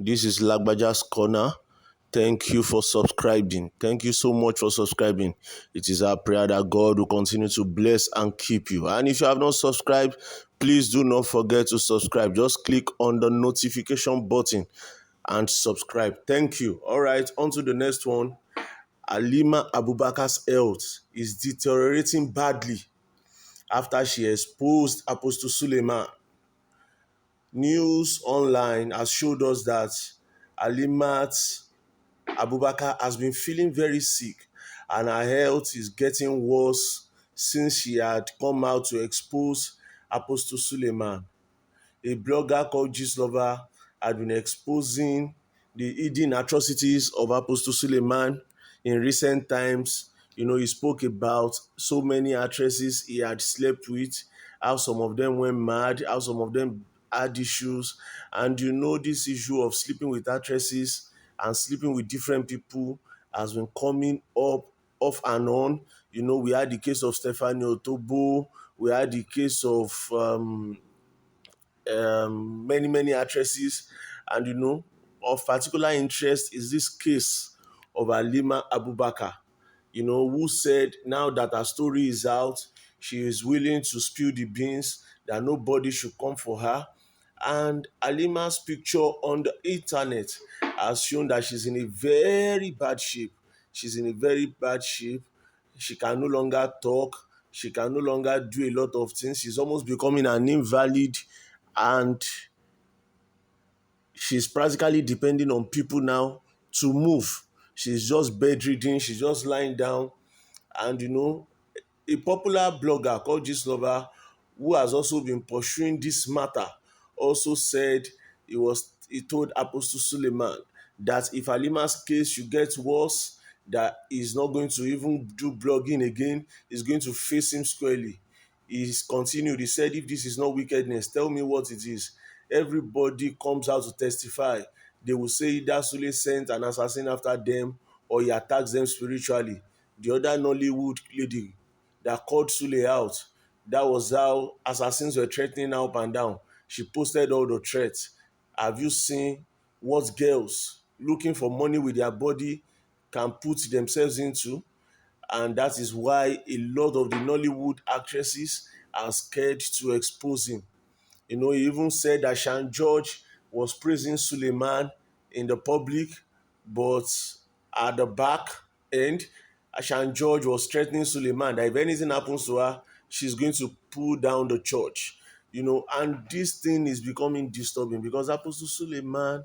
This is LAGBAJA'S corner. Thank you for subscribing. Thank you so much for subscribing. It is our prayer that God will continue to bless and keep you. And if you have not subscribed, please do not forget to subscribe. Just click on the notification button and subscribe. Thank you. All right, on to the next one. Halimat Abubakar's health is deteriorating badly after she exposed Apostle Suleiman. News online has showed us that Halimat Abubakar has been feeling very sick and her health is getting worse since she had come out to expose Apostle Suleiman. A blogger called Lover had been exposing the hidden atrocities of Apostle Suleiman in recent times. He spoke about so many actresses he had slept with, how some of them went mad, how some of them had issues. And this issue of sleeping with actresses and sleeping with different people has been coming up off and on. We had the case of Stephanie Otobo, we had the case of many actresses, and of particular interest is this case of Halimat Abubakar, who said now that her story is out, she is willing to spill the beans, that nobody should come for her. And Halimat's picture on the internet has shown that she's in a very bad shape. She's in a very bad shape. She can no longer talk. She can no longer do a lot of things. She's almost becoming an invalid, and she's practically depending on people now to move. She's just bedridden. She's just lying down. And a popular blogger called Lover, who has also been pursuing this matter, also said he told Apostle Suleiman that if Halimat's case should get worse, that he's not going to even do blogging again. He's going to face him squarely. He's continued. He said, if this is not wickedness, tell me what it is. Everybody comes out to testify. They will say either Sule sent an assassin after them or he attacks them spiritually. The other Nollywood lady that called Sule out, that was how assassins were threatening her up and down. She posted all the threats. Have you seen what girls looking for money with their body can put themselves into? And that is why a lot of the Nollywood actresses are scared to expose him. He even said that Shan George was praising Suleiman in the public, but at the back end, Shan George was threatening Suleiman that if anything happens to her, she's going to pull down the church. And this thing is becoming disturbing because Apostle Suleiman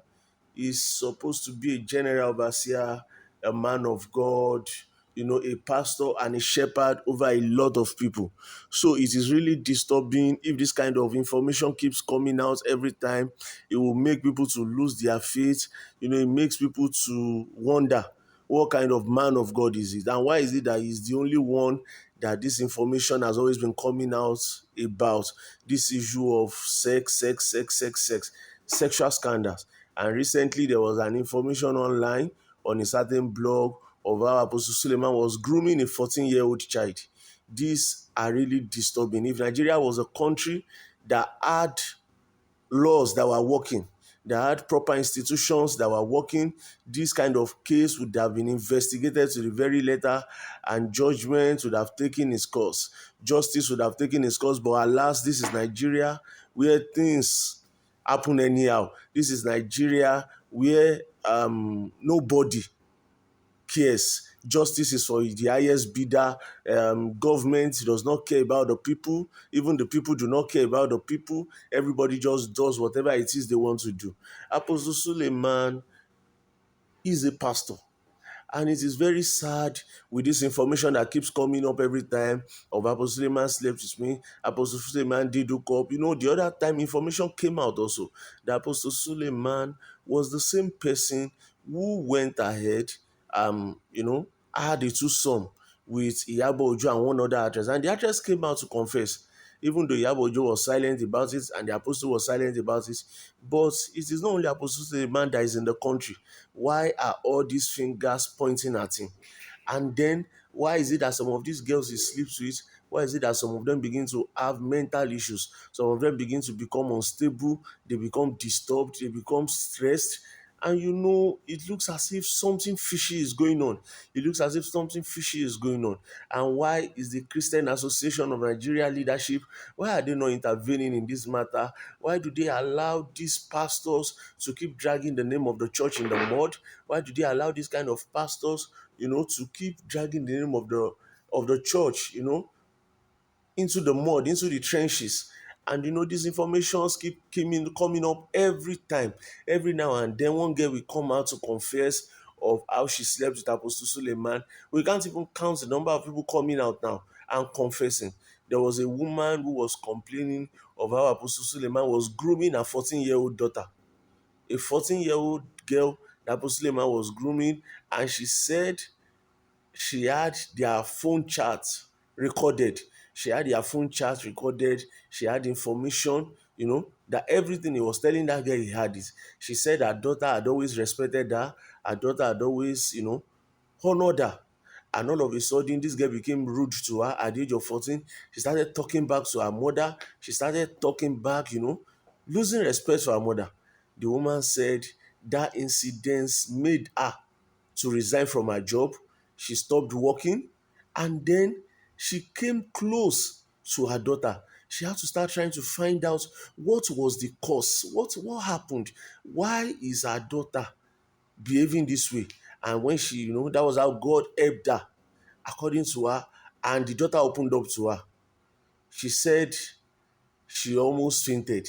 is supposed to be a general overseer, a man of God, a pastor and a shepherd over a lot of people. So it is really disturbing if this kind of information keeps coming out every time. It will make people to lose their faith. It makes people to wonder what kind of man of God is it, and why is it that he's the only one that this information has always been coming out about, this issue of sexual scandals. And recently there was an information online on a certain blog of how Apostle Suleiman was grooming a 14-year-old child. These are really disturbing. If Nigeria was a country that had laws that were working, that had proper institutions that were working, this kind of case would have been investigated to the very letter and judgment would have taken its course. Justice would have taken its course, but alas, this is Nigeria where things happen anyhow. This is Nigeria where nobody cares. Justice is for the highest bidder. Government does not care about the people. Even the people do not care about the people. Everybody just does whatever it is they want to do. Apostle Suleiman is a pastor. And it is very sad with this information that keeps coming up every time of Apostle Suleiman slept with me, Apostle Suleiman did hook up. The other time information came out also that Apostle Suleiman was the same person who went ahead, had a twosome with Iyabo Ojo and one other actress. And the actress came out to confess, even though Iyabo Ojo was silent about it and the apostle was silent about it. But it is not only Apostle Suleiman that is in the country. Why are all these fingers pointing at him? And then why is it that some of these girls he sleeps with, why is it that some of them begin to have mental issues? Some of them begin to become unstable, they become disturbed, they become stressed. And it looks as if something fishy is going on. It looks as if something fishy is going on. And why is the Christian Association of Nigeria leadership, why are they not intervening in this matter? Why do they allow these pastors to keep dragging the name of the church in the mud? Why do they allow these kind of pastors, to keep dragging the name of the church, into the mud, into the trenches? And these informations keep coming up every time, every now and then. One girl will come out to confess of how she slept with Apostle Suleiman. We can't even count the number of people coming out now and confessing. There was a woman who was complaining of how Apostle Suleiman was grooming a 14-year-old daughter, a 14-year-old girl that Apostle Suleiman was grooming. And she said she had their phone chat recorded. She had their phone chat recorded. She had information, that everything he was telling that girl he had it. She said her daughter had always respected her. Her daughter had always, honored her. And all of a sudden, this girl became rude to her at the age of 14. She started talking back to her mother. She started talking back, losing respect for her mother. The woman said that incident made her to resign from her job. She stopped working, and then she came close to her daughter. She had to start trying to find out what was the cause, what happened, why is her daughter behaving this way. And when she, that was how God helped her, according to her, and the daughter opened up to her. She said she almost fainted,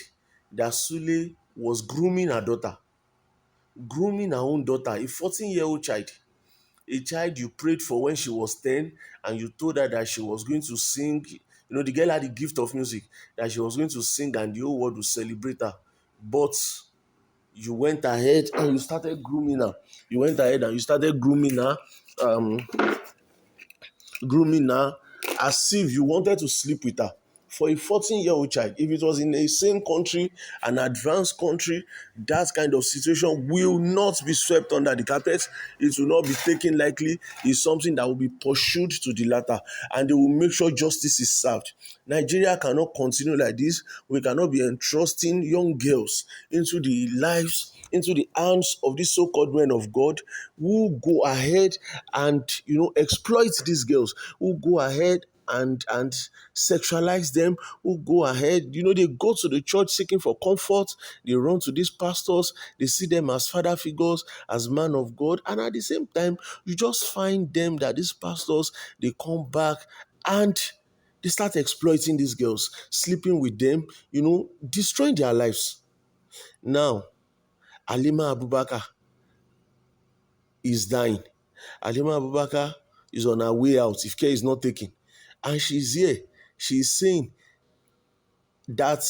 that Sule was grooming her own daughter, a 14-year-old child. A child you prayed for when she was 10, and you told her that she was going to sing. The girl had the gift of music, that she was going to sing and the whole world would celebrate her. But you went ahead and you started grooming her. You went ahead and you started um, grooming her as if you wanted to sleep with her. For a 14-year-old child, if it was in a same country, an advanced country, that kind of situation will not be swept under the carpet. It will not be taken lightly. It's something that will be pursued to the latter, and they will make sure justice is served. Nigeria cannot continue like this. We cannot be entrusting young girls into the hands of these so-called men of God, who go ahead and exploit these girls, who go ahead and sexualize them, who go ahead, they go to the church seeking for comfort. They run to these pastors. They see them as father figures, as man of God, and at the same time, you just find them that these pastors, they come back and they start exploiting these girls, sleeping with them, destroying their lives. Now, Halimat Abubakar is dying. Halimat Abubakar is on her way out if care is not taken. And she's here. She's saying that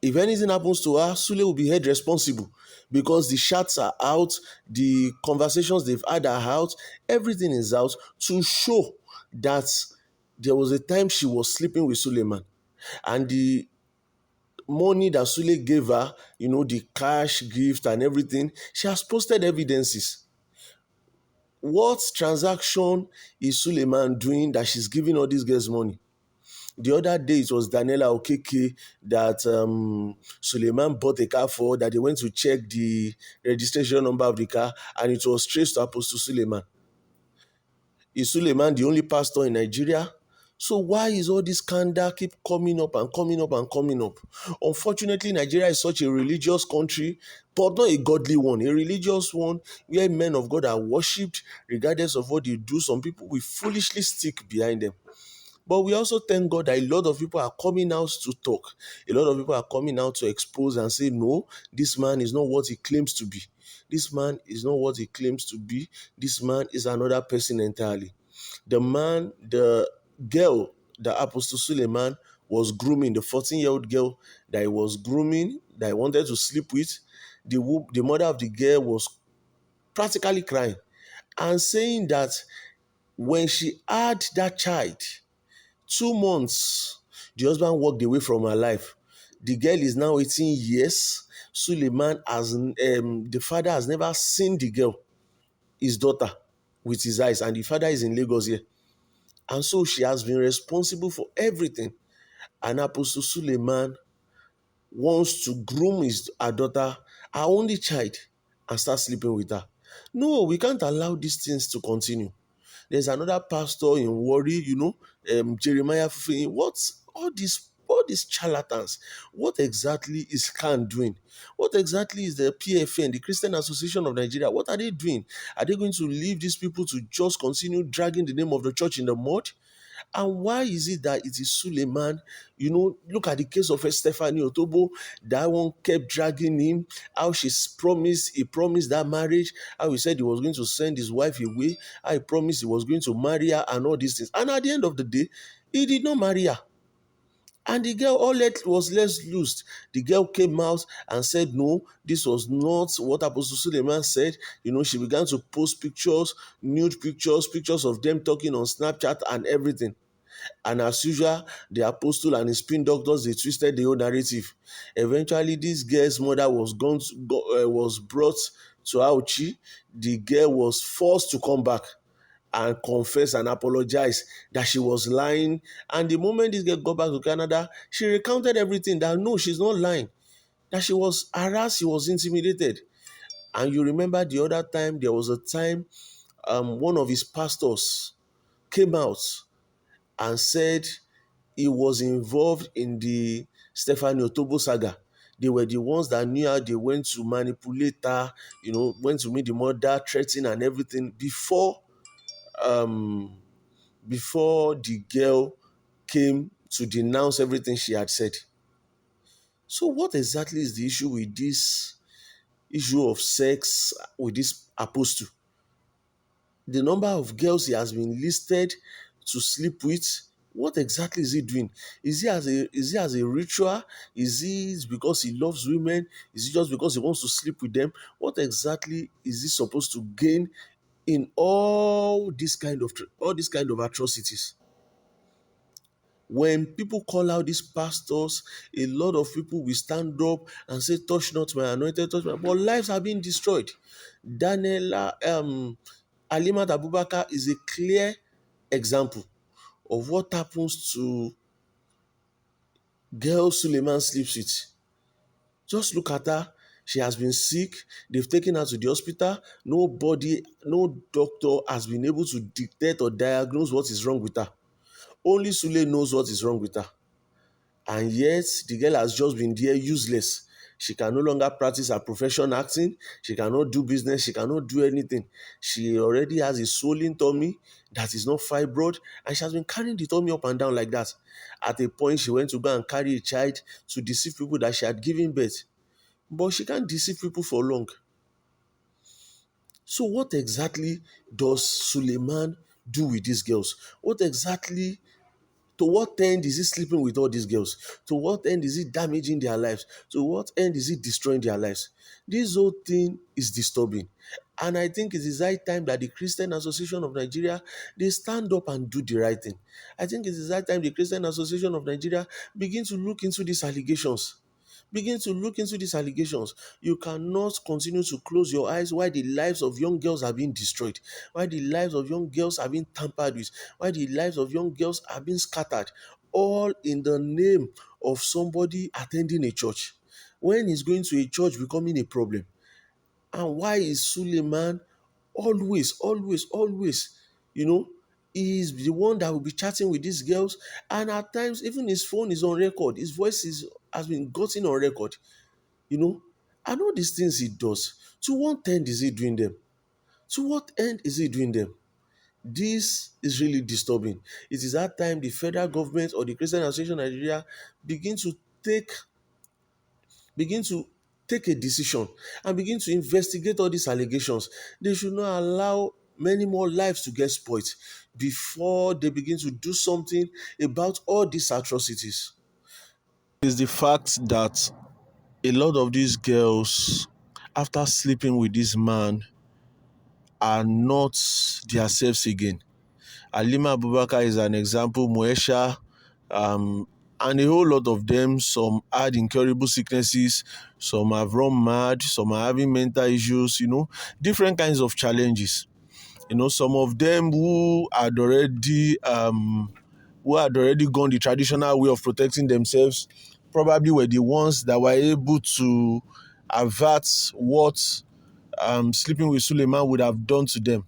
if anything happens to her, Sule will be held responsible, because the shots are out, the conversations they've had are out, everything is out, to show that there was a time she was sleeping with Suleiman. And the money that Sule gave her, the cash gift and everything, she has posted evidences. What transaction is Suleiman doing that she's giving all these girls money? The other day, it was Daniela Okeke that Suleiman bought a car for, that they went to check the registration number of the car, and it was traced to Apostle Suleiman. Is Suleiman the only pastor in Nigeria? So why is all this scandal keep coming up and coming up and coming up? Unfortunately, Nigeria is such a religious country, but not a godly one, a religious one, where men of God are worshipped regardless of what they do. Some people will foolishly stick behind them. But we also thank God that a lot of people are coming out to talk. A lot of people are coming out to expose and say, no, this man is not what he claims to be. This man is not what he claims to be. This man is another person entirely. The girl that Apostle Suleiman was grooming, the 14-year-old girl that he was grooming, that he wanted to sleep with, the mother of the girl was practically crying and saying that when she had that child, 2 months, the husband walked away from her life. The girl is now 18 years. Suleiman the father has never seen the girl, his daughter, with his eyes, and the father is in Lagos here. And so she has been responsible for everything. And Apostle Suleiman wants to groom her daughter, her only child, and start sleeping with her. No, we can't allow these things to continue. There's another pastor in Warri, Jeremiah Fufeyin. What's all these charlatans? What exactly is CAN doing? What exactly is the PFN, the Christian Association of Nigeria? What are they doing? Are they going to leave these people to just continue dragging the name of the church in the mud? And why is it that it is Suleiman? Look at the case of Stephanie Otobo. That one kept dragging him. How he promised that marriage. How he said he was going to send his wife away. How he promised he was going to marry her and all these things. And at the end of the day, he did not marry her. And the girl was less loosed. The girl came out and said, no, this was not what Apostle Suleiman said. She began to post pictures, nude pictures, pictures of them talking on Snapchat and everything. And as usual, the apostle and his spin doctors, they twisted the whole narrative. Eventually, this girl's mother was brought to Auchi. The girl was forced to come back and confess and apologize that she was lying. And the moment this girl got back to Canada, she recounted everything, that no, she's not lying, that she was harassed, she was intimidated. And you remember the other time, there was a time one of his pastors came out and said he was involved in the Stephanie Otobo saga. They were the ones that knew how they went to manipulate her, went to meet the mother, threaten and everything um, before the girl came to denounce everything she had said. So what exactly is the issue with this issue of sex with this apostle? The number of girls he has been listed to sleep with, what exactly is he doing? Is he as a ritual? Is it because he loves women? Is it just because he wants to sleep with them? What exactly is he supposed to gain in all these kind of atrocities? When people call out these pastors, a lot of people will stand up and say, touch not my anointed, touch my, but lives are being destroyed. Daniela, Halimat Abubakar is a clear example of what happens to girls Suleiman sleeps with. Just look at her. She has been sick. They've taken her to the hospital. No doctor has been able to dictate or diagnose what is wrong with her. Only Sule knows what is wrong with her. And yet, the girl has just been there useless. She can no longer practice her profession acting. She cannot do business. She cannot do anything. She already has a swollen tummy that is not fibroid, and she has been carrying the tummy up and down like that. At a point, she went to go and carry a child to deceive people that she had given birth. But she can't deceive people for long. So what exactly does Suleiman do with these girls? To what end is he sleeping with all these girls? To what end is he damaging their lives? To what end is he destroying their lives? This whole thing is disturbing. And I think it is high time that the Christian Association of Nigeria, they stand up and do the right thing. I think it is high time the Christian Association of Nigeria begin to look into these allegations. Begin to look into these allegations. You cannot continue to close your eyes while the lives of young girls are being destroyed, while the lives of young girls are being tampered with, while the lives of young girls are being scattered, all in the name of somebody attending a church. When is going to a church becoming a problem? And why is Suleiman always, you know, is the one that will be chatting with these girls, and at times even his phone is on record, his has been gotten on record, you know, and all these things he does. To what end is he doing them? To what end is he doing them? This is really disturbing. It is that time the federal government or the Christian Association of Nigeria begin to take begin to take a decision and begin to investigate all these allegations. They should not allow many more lives to get spoiled before they begin to do something about all these atrocities. Is the fact that a lot of these girls, after sleeping with this man, are not themselves again. Halimat Abubakar is an example, Moesha, and a whole lot of them. Some had incurable sicknesses, some have run mad, some are having mental issues, different kinds of challenges. Some of them who had already gone the traditional way of protecting themselves probably were the ones that were able to avert what sleeping with Suleiman would have done to them.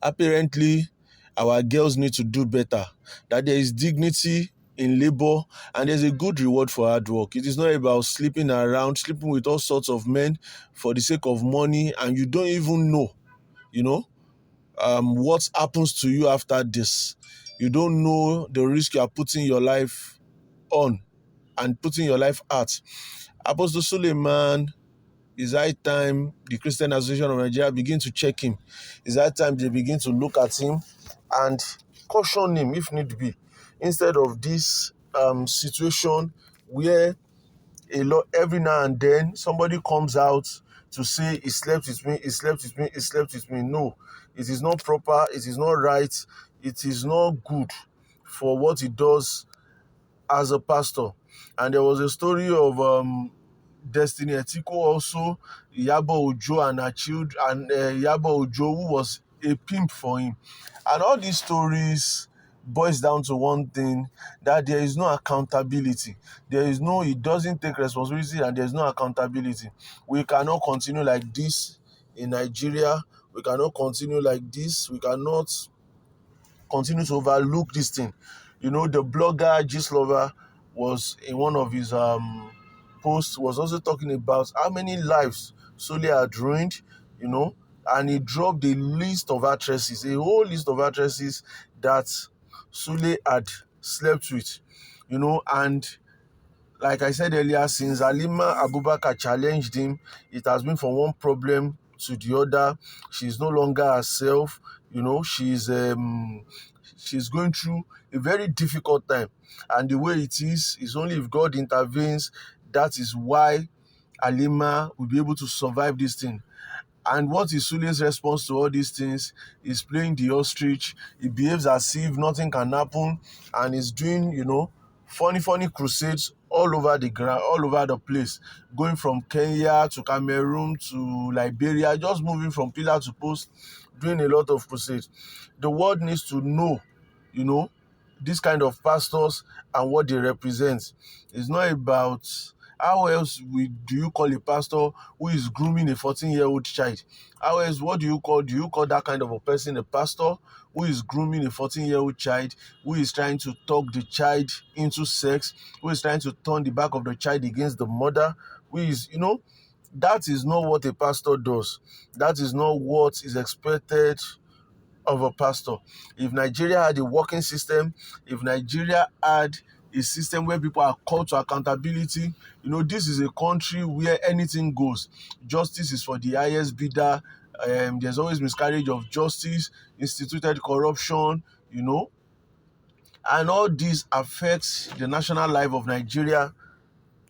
Apparently, our girls need to do better, that there is dignity in labor and there's a good reward for hard work. It is not about sleeping around, sleeping with all sorts of men for the sake of money, and you don't even know, you know, what happens to you after this. You don't know the risk you are putting your life on and putting your life at. Apostle Suleiman, it's high time the Christian Association of Nigeria begin to check him. It's high time they begin to look at him and caution him if need be. Instead of this situation where a lot every now and then somebody comes out to say he slept with me, he slept with me, he slept with me. No, it is not proper, it is not right, it is not good for what he does as a pastor. And there was a story of Destiny Etiko also, Yabo Ojo and her children, and Yabo Ojo, who was a pimp for him. And all these stories boils down to one thing, that there is no accountability. There is no, he doesn't take responsibility, and there is no accountability. We cannot continue like this in Nigeria. We cannot continue like this. We cannot continue to overlook this thing. You know, the blogger Gist Lover was in one of his posts, was also talking about how many lives Sule had ruined, you know, and he dropped a list of actresses, a whole list of actresses that Sule had slept with, you know. And like I said earlier, since Halimat Abubakar challenged him, it has been from one problem to the other. She's no longer herself, you know. She's going through a very difficult time, and the way it is only if God intervenes. That is why Halima will be able to survive this thing. And what is Sule's response to all these things? He's playing the ostrich. He behaves as if nothing can happen, and he's doing, you know, funny crusades all over the ground, all over the place, going from Kenya to Cameroon to Liberia, just moving from pillar to post, doing a lot of crusades. The world needs to know, you know, this kind of pastors and what they represent. It's not about how else do you call a pastor who is grooming a 14-year-old child? How else, what do you call that kind of a person a pastor who is grooming a 14-year-old child, who is trying to talk the child into sex, who is trying to turn the back of the child against the mother, who is, you know, that is not what a pastor does. That is not what is expected of a pastor. If Nigeria had a working system, if Nigeria had a system where people are called to accountability, you know, this is a country where anything goes. Justice is for the highest bidder. There's always miscarriage of justice, instituted corruption, you know, and all this affects the national life of Nigeria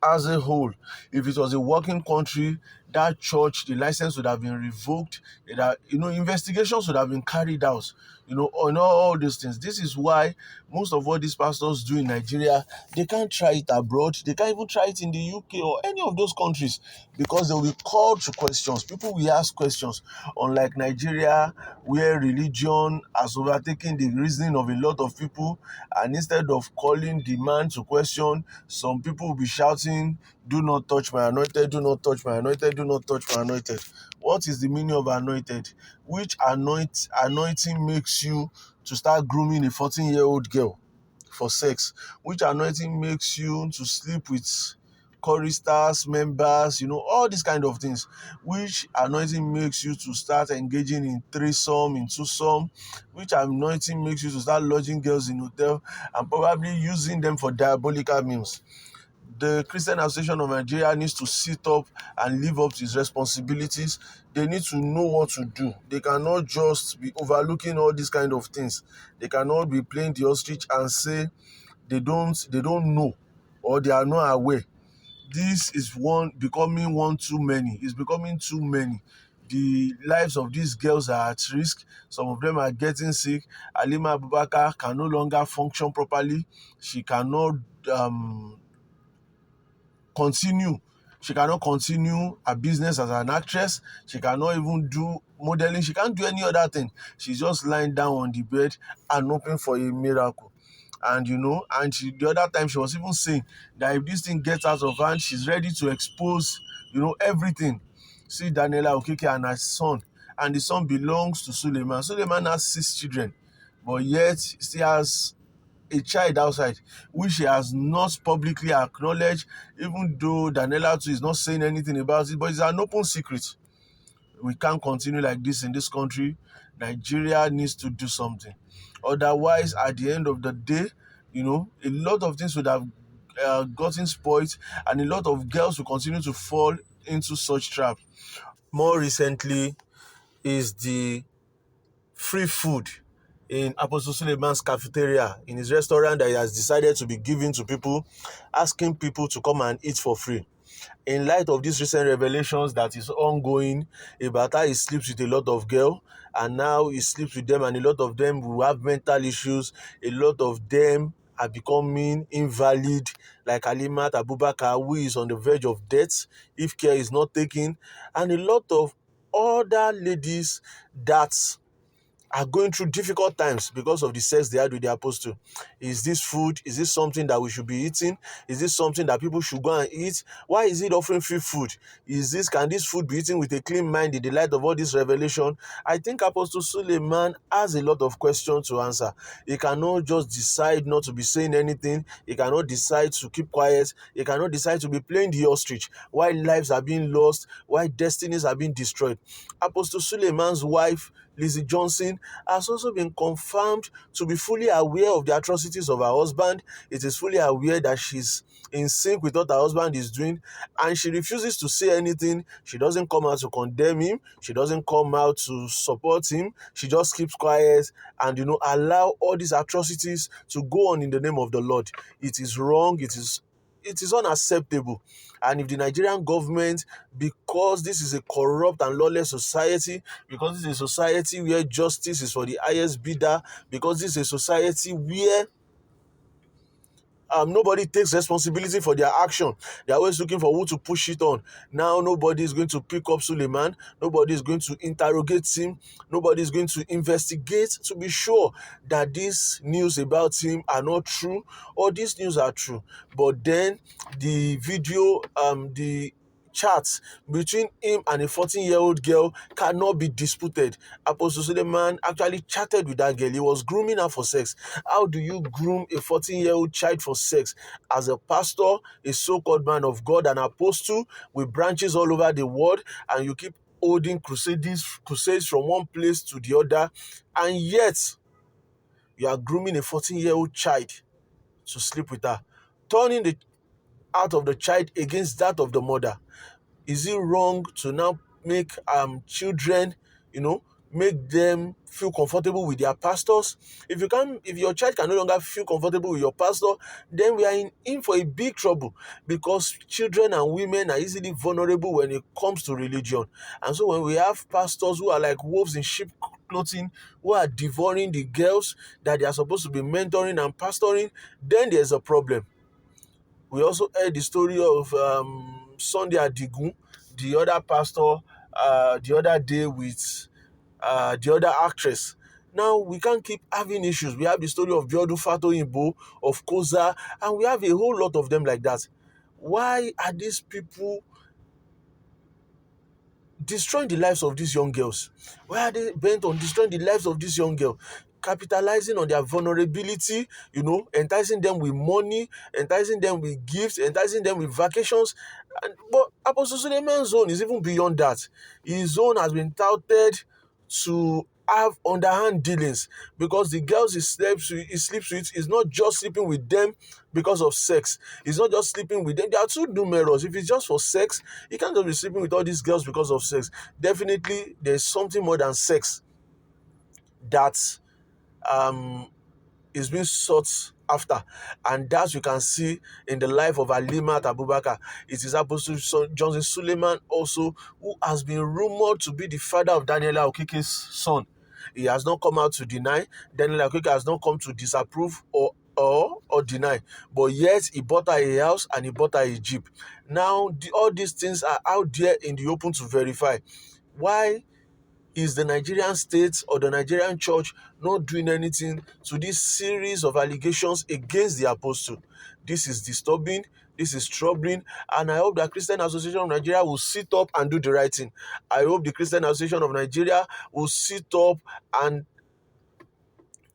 as a whole. If it was a working country, that church, the license would have been revoked, that, you know, investigations would have been carried out, you know, on all these things. This is why most of what these pastors do in Nigeria, they can't try it abroad. They can't even try it in the UK or any of those countries, because they will be called to questions. People will ask questions. Unlike Nigeria, where religion has overtaken the reasoning of a lot of people, and instead of calling the man to question, some people will be shouting, "Do not touch my anointed, do not touch my anointed, do not touch my anointed." What is the meaning of anointed? Which anointing makes you to start grooming a 14-year-old girl for sex? Which anointing makes you to sleep with choristers, members, you know, all these kind of things? Which anointing makes you to start engaging in threesome, in twosome? Which anointing makes you to start lodging girls in hotel and probably using them for diabolical means? The Christian Association of Nigeria needs to sit up and live up to its responsibilities. They need to know what to do. They cannot just be overlooking all these kind of things. They cannot be playing the ostrich and say they don't know, or they are not aware. This is becoming one too many. It's becoming too many. The lives of these girls are at risk. Some of them are getting sick. Halima Abubakar can no longer function properly. She cannot continue. She cannot continue her business as an actress. She cannot even do modeling. She can't do any other thing. She's just lying down on the bed and hoping for a miracle. And you know, the other time she was even saying that if this thing gets out of hand, she's ready to expose, you know, everything. see Daniela Okeke and her son, and the son belongs to Suleiman. Suleiman has 6 children, but yet still has a child outside, which he has not publicly acknowledged, even though Daniela too is not saying anything about it, but it's an open secret. We can't continue like this in this country. Nigeria needs to do something. Otherwise, at the end of the day, a lot of things would have gotten spoiled, and a lot of girls will continue to fall into such traps. More recently is the free food in Apostle Suleiman's cafeteria, in his restaurant that he has decided to be giving to people, asking people to come and eat for free. In light of these recent revelations that is ongoing about how he sleeps with a lot of girls, and now he sleeps with them, and a lot of them will have mental issues, a lot of them are becoming invalid, like Halimat Abubakar, who is on the verge of death if care is not taken, and a lot of other ladies that are going through difficult times because of the sex they had with the apostle. Is this food? Is this something that we should be eating? Is this something that people should go and eat? Why is it offering free food? Can this food be eaten with a clean mind in the light of all this revelation? I think Apostle Suleiman has a lot of questions to answer. He cannot just decide not to be saying anything. He cannot decide to keep quiet. He cannot decide to be playing the ostrich while lives are being lost, while destinies are being destroyed. Apostle Suleiman's wife, Lizzie Johnson, has also been confirmed to be fully aware of the atrocities of her husband. It is fully aware that she's in sync with what her husband is doing, and she refuses to say anything. She doesn't come out to condemn him. She doesn't come out to support him. She just keeps quiet and allow all these atrocities to go on in the name of the Lord. It is wrong. It is unacceptable. And if the Nigerian government, because this is a corrupt and lawless society, because this is a society where justice is for the highest bidder, because this is a society where nobody takes responsibility for their action. They're always looking for who to push it on. Now nobody is going to pick up Suleiman. Nobody is going to interrogate him. Nobody is going to investigate to be sure that these news about him are not true, or these news are true. But then the video, the chats between him and a 14-year-old girl cannot be disputed. Apostle Suleiman actually chatted with that girl. He was grooming her for sex. How do you groom a 14-year-old child for sex? As a pastor, a so-called man of God, an apostle with branches all over the world, and you keep holding crusades from one place to the other, and yet you are grooming a 14-year-old child to sleep with her, turning the out of the child against that of the mother. Is it wrong to now make children, make them feel comfortable with their pastors? If your child can no longer feel comfortable with your pastor, then we are in for a big trouble, because children and women are easily vulnerable when it comes to religion. And so when we have pastors who are like wolves in sheep clothing, who are devouring the girls that they are supposed to be mentoring and pastoring, then there's a problem. We also heard the story of Sunday Adigun, the other pastor, the other day with the other actress. Now, we can't keep having issues. We have the story of Biodu Fatoyinbo, of Koza, and we have a whole lot of them like that. Why are these people destroying the lives of these young girls? Why are they bent on destroying the lives of these young girls? Capitalizing on their vulnerability, enticing them with money, enticing them with gifts, enticing them with vacations. But Apostle Suleiman's own is even beyond that. His own has been touted to have underhand dealings, because the girls he sleeps with is not just sleeping with them because of sex. He's not just sleeping with them. They are too numerous. If it's just for sex, he can't just be sleeping with all these girls because of sex. Definitely, there's something more than sex that is being sought after, and that you can see in the life of Halimat Abubakar. It is Apostle Johnson Suleiman also, who has been rumored to be the father of Daniela Okeke's son. He has not come out to deny. Daniela Okeke has not come to disapprove or deny, but yet he bought her a house and he bought her a jeep. Now all these things are out there in the open to verify. Why is the Nigerian state or the Nigerian church not doing anything to this series of allegations against the apostle? This is disturbing. This is troubling, and I hope that Christian Association of Nigeria will sit up and do the right thing. I hope the Christian Association of Nigeria will sit up and,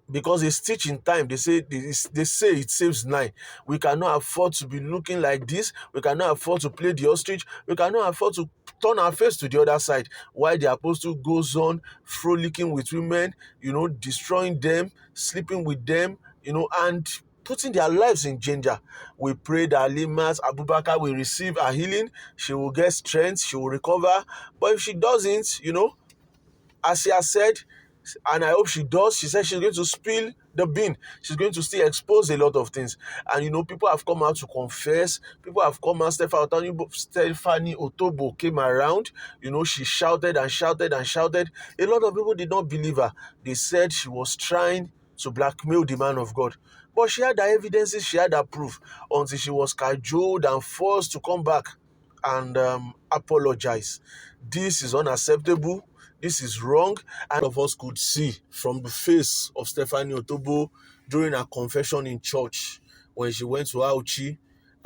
because a stitch in time, they say it saves nine. We cannot afford to be looking like this. We cannot afford to play the ostrich. We cannot afford to turn our face to the other side while the apostle goes on frolicking with women, destroying them, sleeping with them, and putting their lives in danger. We pray that Halimat Abubakar will receive a healing. She will get strength. She will recover. But if she doesn't, as she has said, and I hope she does, she said she's going to spill the bean. She's going to still expose a lot of things. And people have come out to confess. People have come out. Stephanie Otobo came around. She shouted and shouted and shouted. A lot of people did not believe her. They said she was trying to blackmail the man of God. But she had her evidences, she had her proof, until she was cajoled and forced to come back and apologize. This is unacceptable. This is wrong. And all of us could see from the face of Stephanie Otobo during her confession in church when she went to Auchi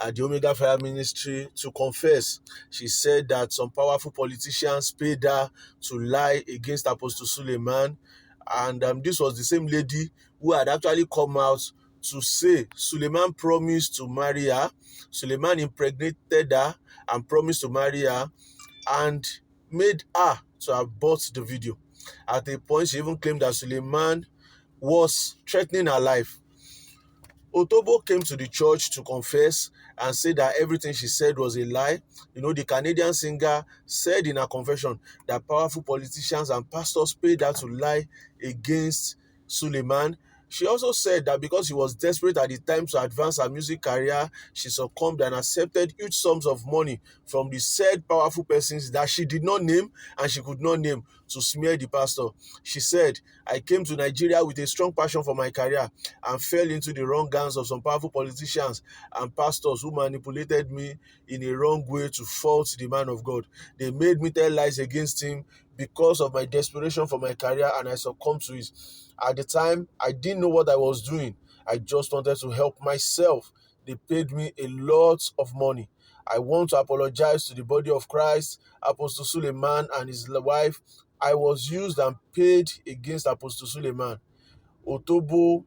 at the Omega Fire Ministry to confess. She said that some powerful politicians paid her to lie against Apostle Suleiman. And this was the same lady who had actually come out to say Suleiman promised to marry her. Suleiman impregnated her and promised to marry her, and made her to abort the video. At a point, she even claimed that Suleiman was threatening her life. Otobo came to the church to confess and say that everything she said was a lie. The Canadian singer said in her confession that powerful politicians and pastors paid her to lie against Suleiman. She also said that because she was desperate at the time to advance her music career, she succumbed and accepted huge sums of money from the said powerful persons that she did not name and she could not name to smear the pastor. She said, "I came to Nigeria with a strong passion for my career and fell into the wrong hands of some powerful politicians and pastors who manipulated me in a wrong way to fault the man of God. They made me tell lies against him because of my desperation for my career, and I succumbed to it. At the time, I didn't know what I was doing. I just wanted to help myself. They paid me a lot of money. I want to apologize to the body of Christ, Apostle Suleiman and his wife. I was used and paid against Apostle Suleiman." Otobo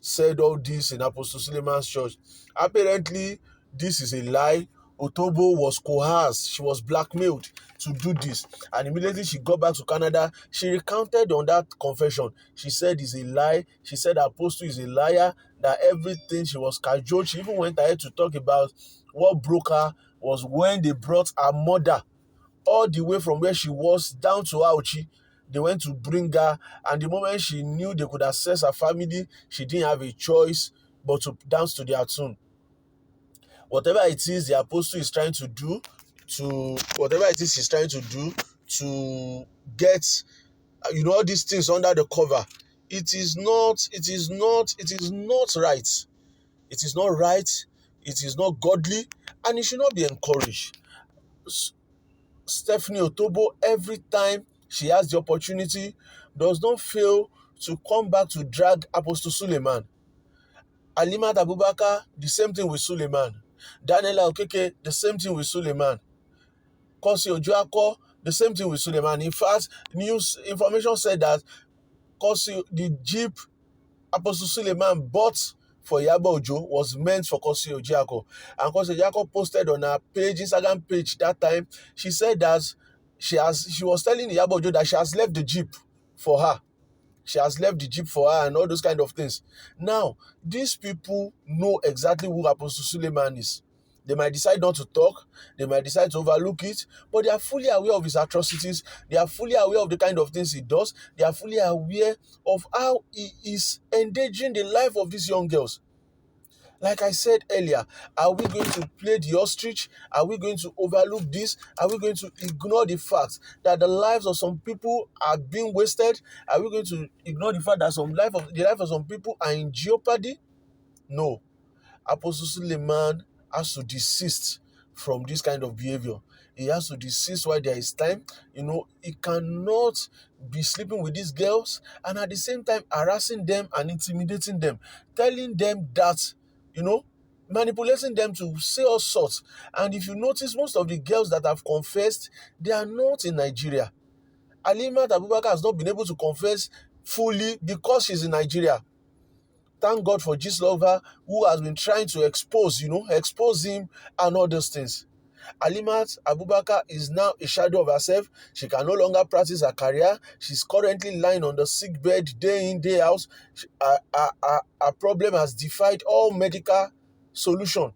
said all this in Apostle Suleiman's church. Apparently, this is a lie. Otobo was coerced. She was blackmailed to do this. And immediately she got back to Canada, she recounted on that confession. She said it's a lie. She said Apostle is a liar, that everything, she was cajoled. She even went ahead to talk about what broke her was when they brought her mother all the way from where she was down to Auchi. They went to bring her, and the moment she knew they could access her family, she didn't have a choice but to dance to their tune. Whatever it is the apostle is trying to do, whatever it is he's trying to do to get all these things under the cover, it is not right. It is not right. It is not godly, and it should not be encouraged. Stephanie Otobo, every time she has the opportunity, does not fail to come back to drag Apostle Suleiman. Halimat Abubakar, the same thing with Suleiman. Daniela Okeke, the same thing with Suleiman. Kosi Ojuako, the same thing with Suleiman. In fact, news information said that the Jeep Apostle Suleiman bought for Iyabo Ojo was meant for Kosi Ojuako. And Kosi Ojuako posted on her page, Instagram page that time, she said that she was telling Iyabo Ojo that she has left the Jeep for her. She has left the Jeep for her and all those kind of things. Now, these people know exactly who Apostle Suleiman is. They might decide not to talk, they might decide to overlook it, but they are fully aware of his atrocities, they are fully aware of the kind of things he does, they are fully aware of how he is endangering the life of these young girls. Like I said earlier, are we going to play the ostrich? Are we going to overlook this? Are we going to ignore the fact that the lives of some people are being wasted? Are we going to ignore the fact that the life of some people are in jeopardy? No. Apostle Suleiman has to desist from this kind of behavior. He has to desist while there is time. He cannot be sleeping with these girls and at the same time harassing them and intimidating them, telling them that, manipulating them to say all sorts. And if you notice, most of the girls that have confessed, they are not in Nigeria. Halimat Abubakar has not been able to confess fully because she's in Nigeria. Thank God for this lover who has been trying to expose him and all those things. Halimat Abubakar is now a shadow of herself. She can no longer practice her career. She's currently lying on the sick bed day in, day out. Her problem has defied all medical solution.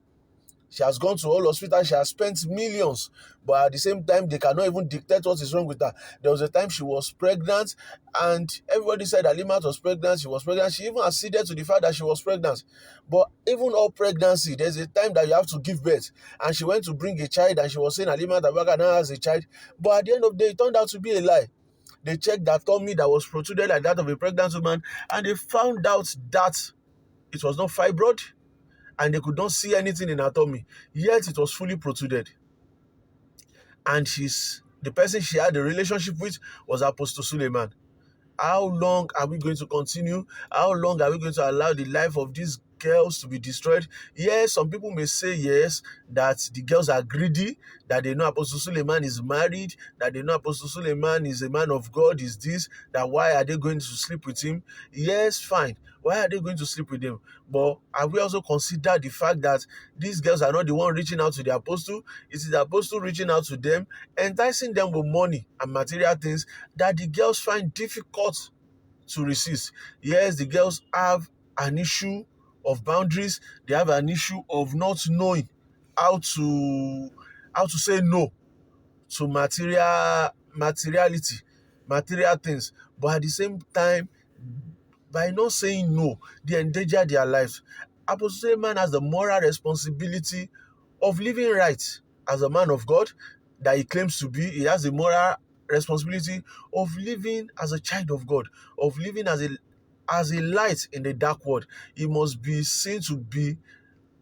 She has gone to all hospitals, she has spent millions, but at the same time, they cannot even dictate what is wrong with her. There was a time she was pregnant, and everybody said Halimat was pregnant, she was pregnant. She even acceded to the fact that she was pregnant. But even all pregnancy, there's a time that you have to give birth. And she went to bring a child, and she was saying Halimat Abubakar now has a child. But at the end of the day, it turned out to be a lie. They checked that tummy that was protruded like that of a pregnant woman, and they found out that it was not fibroid, and they could not see anything in her tummy, yet it was fully protruded. And the person she had a relationship with was Apostle Suleiman. How long are we going to continue? How long are we going to allow the life of these girls to be destroyed? Yes, some people may say yes, that the girls are greedy, that they know Apostle Suleiman is married, that they know Apostle Suleiman is a man of God, is this, that why are they going to sleep with him? Yes, fine. Why are they going to sleep with him? But have we also considered the fact that these girls are not the one reaching out to the apostle? It is the apostle reaching out to them, enticing them with money and material things that the girls find difficult to resist. Yes, the girls have an issue of boundaries. They have an issue of not knowing how to say no to material things. But at the same time, by not saying no, they endanger their lives. Apostle Suleiman has the moral responsibility of living right as a man of God that he claims to be. He has the moral responsibility of living as a child of God, of living as a light in the dark world. He must be seen to be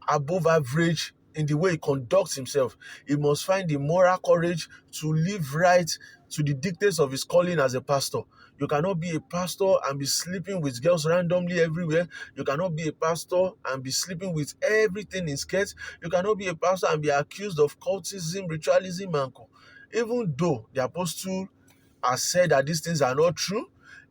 above average in the way he conducts himself. He must find the moral courage to live right to the dictates of his calling as a pastor. You cannot be a pastor and be sleeping with girls randomly everywhere. You cannot be a pastor and be sleeping with everything in skirts. You cannot be a pastor and be accused of cultism, ritualism, and even though the apostle has said that these things are not true,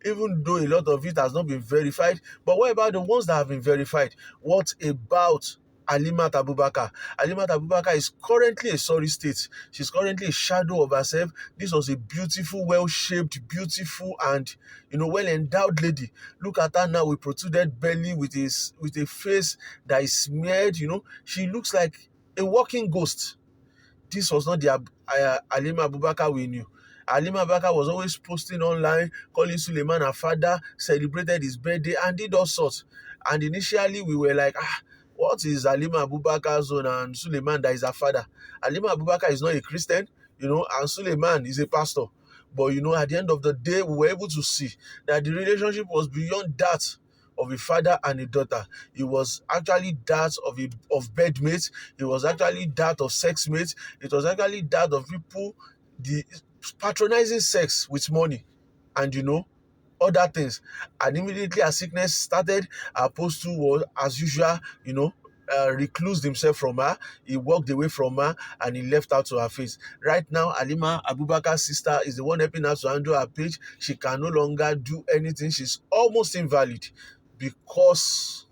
even though a lot of it has not been verified. But what about the ones that have been verified? What about Halimat Abubakar? Halimat Abubakar is currently a sorry state. She's currently a shadow of herself. This was a beautiful, well-shaped, beautiful, and well-endowed lady. Look at her now with protruded belly, with a face that is smeared. She looks like a walking ghost. This was not the Halimat Abubakar we knew. Halimat Abubakar was always posting online, calling Suleiman her father, celebrated his birthday, and did all sorts. And initially, we were like, what is Halimat Abubakar's own and Suleiman that is her father? Halimat Abubakar is not a Christian, and Suleiman is a pastor. But, at the end of the day, we were able to see that the relationship was beyond that of a father and a daughter. It was actually that of bedmates. It was actually that of sex mates. It was actually that of people patronizing sex with money and other things. And immediately as sickness started, Apostle was, as usual, reclused himself from her. He walked away from her and he left her to her face. Right now, Halimat Abubakar's sister is the one helping her to handle her page. She can no longer do anything. She's almost invalid because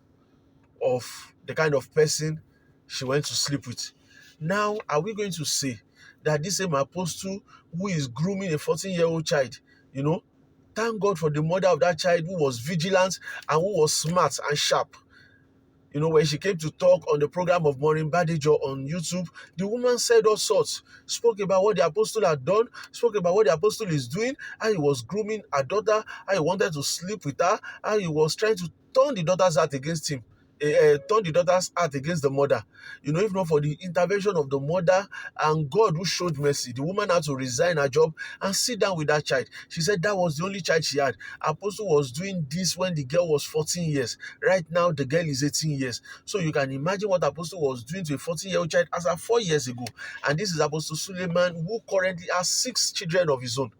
of the kind of person she went to sleep with. Now, are we going to say that this same apostle who is grooming a 14-year-old child, thank God for the mother of that child who was vigilant and who was smart and sharp. When she came to talk on the program of Maureen Badejo on YouTube, the woman said all sorts, spoke about what the apostle had done, spoke about what the apostle is doing, how he was grooming her daughter, how he wanted to sleep with her, how he was trying to turn the daughter's heart against him. Turn the daughter's heart against the mother. If not for the intervention of the mother and God who showed mercy, the woman had to resign her job and sit down with that child. She said that was the only child she had. Apostle was doing this when the girl was 14 years. Right now, the girl is 18 years. So you can imagine what Apostle was doing to a 14-year-old child as of 4 years ago. And this is Apostle Suleiman, who currently has 6 children of his own.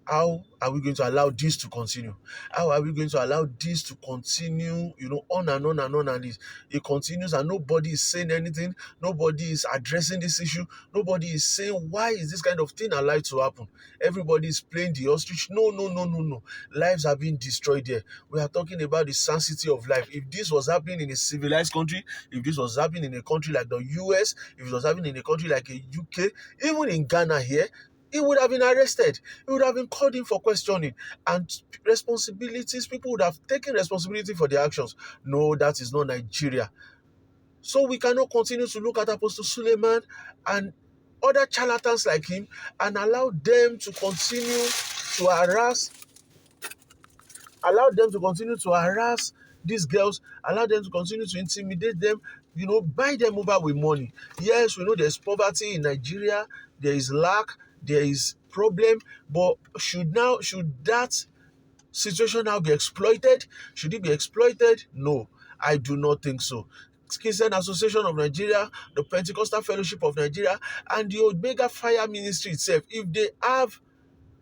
How are we going to allow this to continue? How are we going to allow this to continue, on and on and on, and it continues, and nobody is saying anything, nobody is addressing this issue, nobody is saying, why is this kind of thing allowed to happen? Everybody is playing the ostrich. No, no, no, no, no. Lives are being destroyed there. We are talking about the sanctity of life. If this was happening in a civilized country, if this was happening in a country like the US, if it was happening in a country like a UK, even in Ghana here, he would have been arrested. He would have been called in for questioning. And responsibilities, people would have taken responsibility for their actions. No, that is not Nigeria. So we cannot continue to look at Apostle Suleiman and other charlatans like him and allow them to continue to harass these girls, allow them to continue to intimidate them, buy them over with money. Yes, we know there's poverty in Nigeria, there is lack, there is problem, but should that situation now be exploited? Should it be exploited? No, I do not think so. Christian Association of Nigeria, the Pentecostal Fellowship of Nigeria, and the Omega Fire Ministry itself, if they have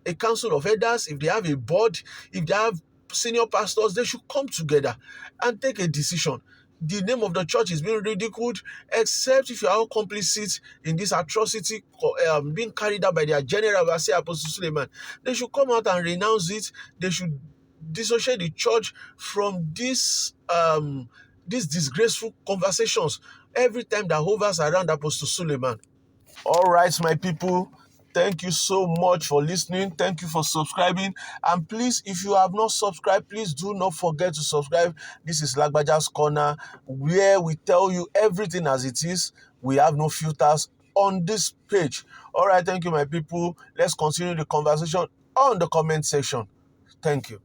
a council of elders, if they have a board, if they have senior pastors, they should come together and take a decision. The name of the church is being ridiculed, except if you are all complicit in this atrocity being carried out by their general overseer, Apostle Suleiman. They should come out and renounce it. They should dissociate the church from these disgraceful conversations every time that hovers around Apostle Suleiman. All right, my people. Thank you so much for listening. Thank you for subscribing. And please, if you have not subscribed, please do not forget to subscribe. This is LAGBAJA'S Corner, where we tell you everything as it is. We have no filters on this page. All right, thank you, my people. Let's continue the conversation on the comment section. Thank you.